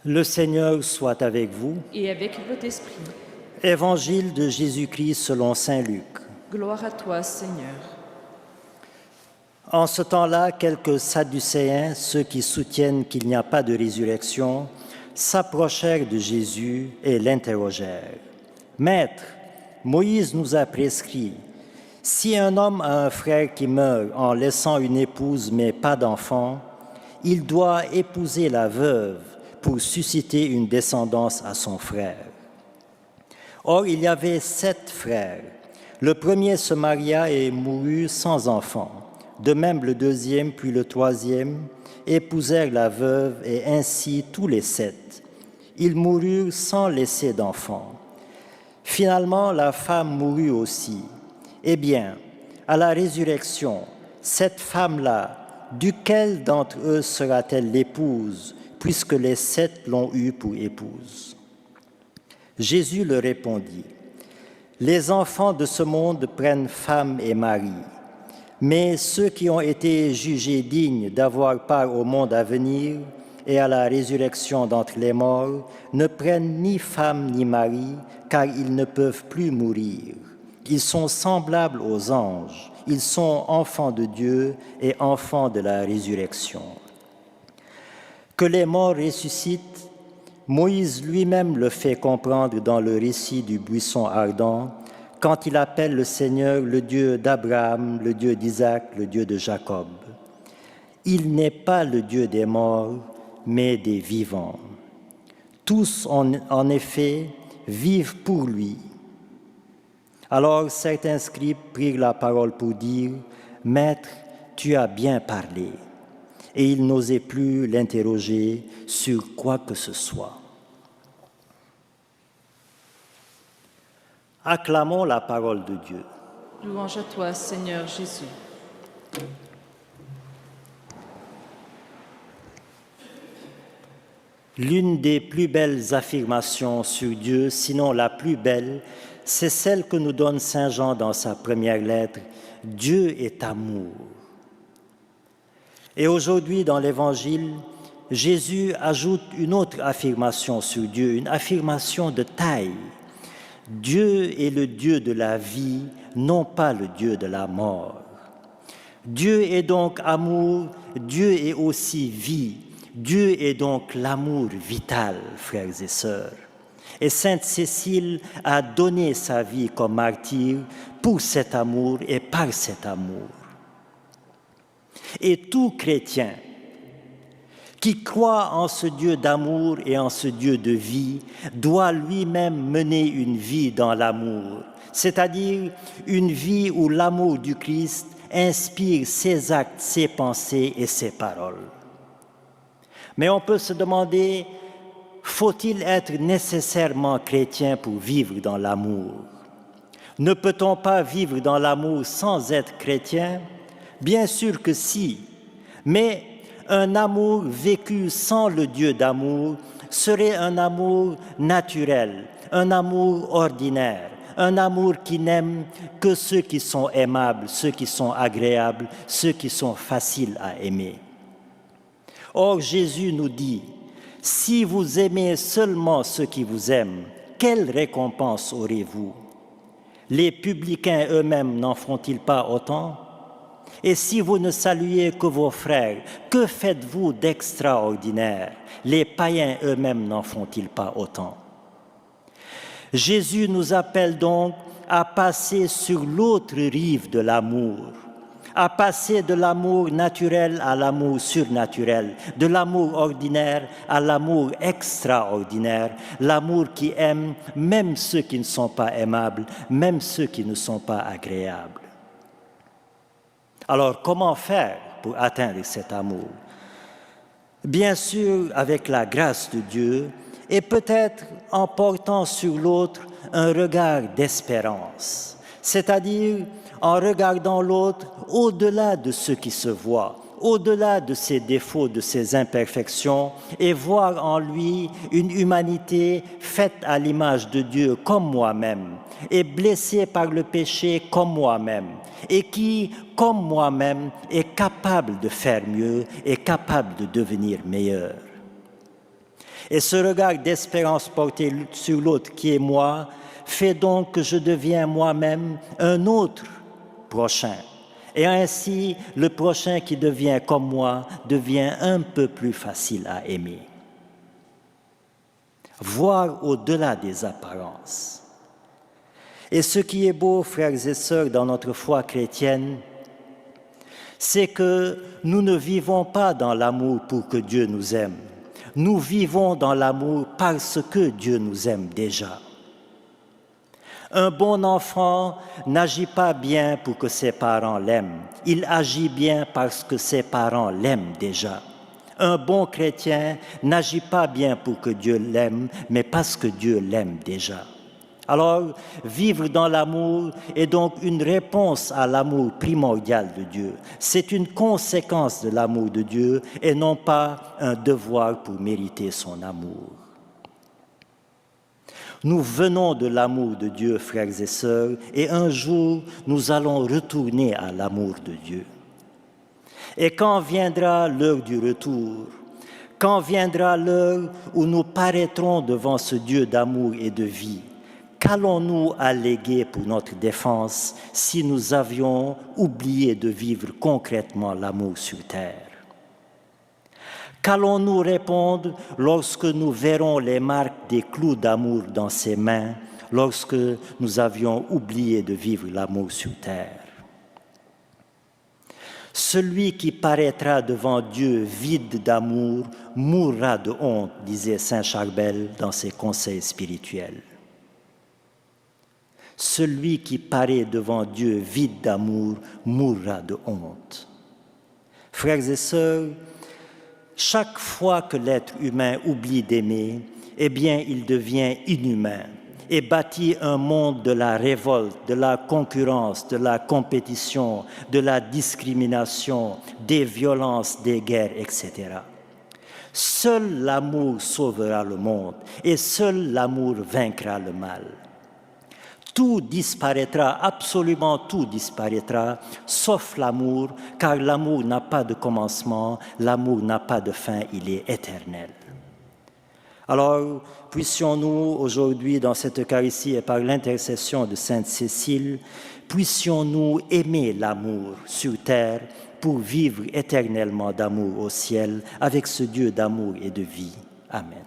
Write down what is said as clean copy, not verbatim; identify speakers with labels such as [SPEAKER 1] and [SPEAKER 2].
[SPEAKER 1] Le Seigneur soit avec vous.
[SPEAKER 2] Et avec votre esprit.
[SPEAKER 1] Évangile de Jésus-Christ selon saint Luc.
[SPEAKER 2] Gloire à toi, Seigneur.
[SPEAKER 1] En ce temps-là, quelques Sadducéens, ceux qui soutiennent qu'il n'y a pas de résurrection, s'approchèrent de Jésus et l'interrogèrent. « Maître, Moïse nous a prescrit, si un homme a un frère qui meurt en laissant une épouse mais pas d'enfant, il doit épouser la veuve pour susciter une descendance à son frère. Or, il y avait 7 frères. Le premier se maria et mourut sans enfant. De même, le deuxième, puis le troisième, épousèrent la veuve, et ainsi tous les 7. Ils moururent sans laisser d'enfant. Finalement, la femme mourut aussi. Eh bien, à la résurrection, cette femme-là, duquel d'entre eux sera-t-elle l'épouse, puisque les 7 l'ont eue pour épouse? Jésus leur répondit, « Les enfants de ce monde prennent femme et mari, mais ceux qui ont été jugés dignes d'avoir part au monde à venir et à la résurrection d'entre les morts ne prennent ni femme ni mari, car ils ne peuvent plus mourir. Ils sont semblables aux anges, ils sont enfants de Dieu et enfants de la résurrection. Que les morts ressuscitent, Moïse lui-même le fait comprendre dans le récit du buisson ardent, quand il appelle le Seigneur le Dieu d'Abraham, le Dieu d'Isaac, le Dieu de Jacob. Il n'est pas le Dieu des morts, mais des vivants. Tous, en effet, vivent pour lui. Alors certains scribes prirent la parole pour dire, « Maître, tu as bien parlé. » Et ils n'osaient plus l'interroger sur quoi que ce soit. Acclamons la parole de Dieu.
[SPEAKER 2] Louange à toi, Seigneur Jésus.
[SPEAKER 1] L'une des plus belles affirmations sur Dieu, sinon la plus belle, c'est celle que nous donne saint Jean dans sa première lettre. Dieu est amour. Et aujourd'hui, dans l'Évangile, Jésus ajoute une autre affirmation sur Dieu, une affirmation de taille. Dieu est le Dieu de la vie, non pas le Dieu de la mort. Dieu est donc amour, Dieu est aussi vie. Dieu est donc l'amour vital, frères et sœurs. Et Sainte Cécile a donné sa vie comme martyr pour cet amour et par cet amour. Et tout chrétien qui croit en ce Dieu d'amour et en ce Dieu de vie doit lui-même mener une vie dans l'amour, c'est-à-dire une vie où l'amour du Christ inspire ses actes, ses pensées et ses paroles. Mais on peut se demander, faut-il être nécessairement chrétien pour vivre dans l'amour? Ne peut-on pas vivre dans l'amour sans être chrétien? Bien sûr que si, mais un amour vécu sans le Dieu d'amour serait un amour naturel, un amour ordinaire, un amour qui n'aime que ceux qui sont aimables, ceux qui sont agréables, ceux qui sont faciles à aimer. Or, Jésus nous dit, « Si vous aimez seulement ceux qui vous aiment, quelle récompense aurez-vous? Les publicains eux-mêmes n'en font-ils pas autant? Et si vous ne saluez que vos frères, que faites-vous d'extraordinaire? Les païens eux-mêmes n'en font-ils pas autant? » Jésus nous appelle donc à passer sur l'autre rive de l'amour, à passer de l'amour naturel à l'amour surnaturel, de l'amour ordinaire à l'amour extraordinaire, l'amour qui aime même ceux qui ne sont pas aimables, même ceux qui ne sont pas agréables. Alors, comment faire pour atteindre cet amour? Bien sûr, avec la grâce de Dieu et peut-être en portant sur l'autre un regard d'espérance, c'est-à-dire en regardant l'autre au-delà de ce qui se voit, au-delà de ses défauts, de ses imperfections, et voir en lui une humanité faite à l'image de Dieu comme moi-même, et blessée par le péché comme moi-même, et qui, comme moi-même, est capable de faire mieux et capable de devenir meilleur. Et ce regard d'espérance porté sur l'autre qui est moi fait donc que je deviens moi-même un autre prochain. Et ainsi, le prochain qui devient comme moi devient un peu plus facile à aimer. Voir au-delà des apparences. Et ce qui est beau, frères et sœurs, dans notre foi chrétienne, c'est que nous ne vivons pas dans l'amour pour que Dieu nous aime. Nous vivons dans l'amour parce que Dieu nous aime déjà. Un bon enfant n'agit pas bien pour que ses parents l'aiment. Il agit bien parce que ses parents l'aiment déjà. Un bon chrétien n'agit pas bien pour que Dieu l'aime, mais parce que Dieu l'aime déjà. Alors, vivre dans l'amour est donc une réponse à l'amour primordial de Dieu. C'est une conséquence de l'amour de Dieu et non pas un devoir pour mériter son amour. Nous venons de l'amour de Dieu, frères et sœurs, et un jour, nous allons retourner à l'amour de Dieu. Et quand viendra l'heure du retour, quand viendra l'heure où nous paraîtrons devant ce Dieu d'amour et de vie, qu'allons-nous alléguer pour notre défense si nous avions oublié de vivre concrètement l'amour sur terre? Qu'allons-nous répondre lorsque nous verrons les marques des clous d'amour dans ses mains, lorsque nous avions oublié de vivre l'amour sur terre? Celui qui paraîtra devant Dieu vide d'amour mourra de honte, disait saint Charbel dans ses conseils spirituels. Celui qui paraît devant Dieu vide d'amour mourra de honte. Frères et sœurs, chaque fois que l'être humain oublie d'aimer, eh bien, il devient inhumain et bâtit un monde de la révolte, de la concurrence, de la compétition, de la discrimination, des violences, des guerres, etc. Seul l'amour sauvera le monde et seul l'amour vaincra le mal. Tout disparaîtra, absolument tout disparaîtra, sauf l'amour, car l'amour n'a pas de commencement, l'amour n'a pas de fin, il est éternel. Alors, puissions-nous aujourd'hui, dans cette Eucharistie et par l'intercession de Sainte Cécile, puissions-nous aimer l'amour sur terre pour vivre éternellement d'amour au ciel avec ce Dieu d'amour et de vie. Amen.